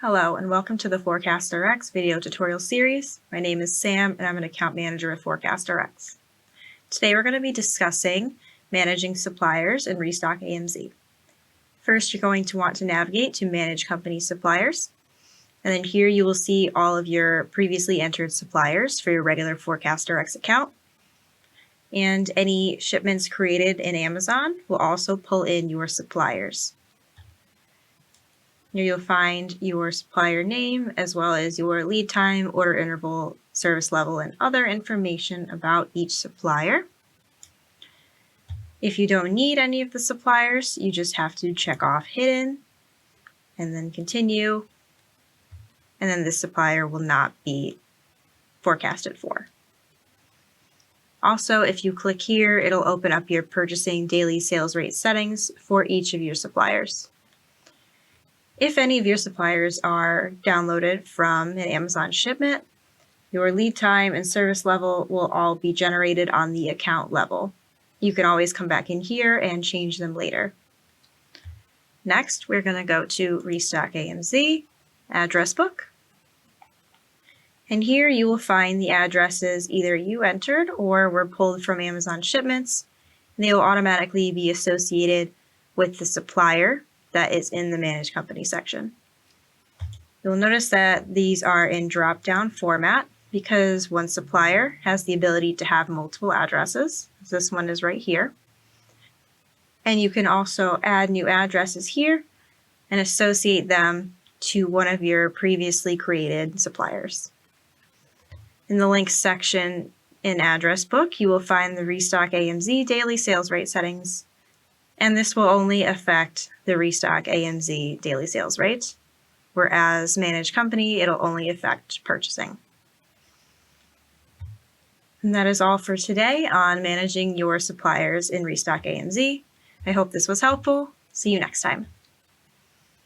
Hello and welcome to the ForecastRx video tutorial series. My name is Sam and I'm an account manager with ForecastRx. Today we're going to be discussing managing suppliers in RestockAMZ. First, you're going to want to navigate to Manage Company Suppliers, and then here you will see all of your previously entered suppliers for your regular ForecastRx account. And any shipments created in Amazon will also pull in your suppliers. Here you'll find your supplier name as well as your lead time, order interval, service level, and other information about each supplier. If you don't need any of the suppliers, you just have to check off hidden and then continue, and then this supplier will not be forecasted for. Also, if you click here, it'll open up your purchasing daily sales rate settings for each of your suppliers. If any of your suppliers are downloaded from an Amazon shipment, your lead time and service level will all be generated on the account level. You can always come back in here and change them later. Next, we're going to go to RestockAMZ, address book. And here you will find the addresses either you entered or were pulled from Amazon shipments. And they will automatically be associated with the supplier that is in the Manage Company section. You'll notice that these are in drop-down format because one supplier has the ability to have multiple addresses. This one is right here. And you can also add new addresses here and associate them to one of your previously created suppliers. In the links section in address book, you will find the RestockAMZ daily sales rate settings, and this will only affect the RestockAMZ daily sales rate, whereas Managed Company, it'll only affect purchasing. And that is all for today on managing your suppliers in RestockAMZ. I hope this was helpful. See you next time.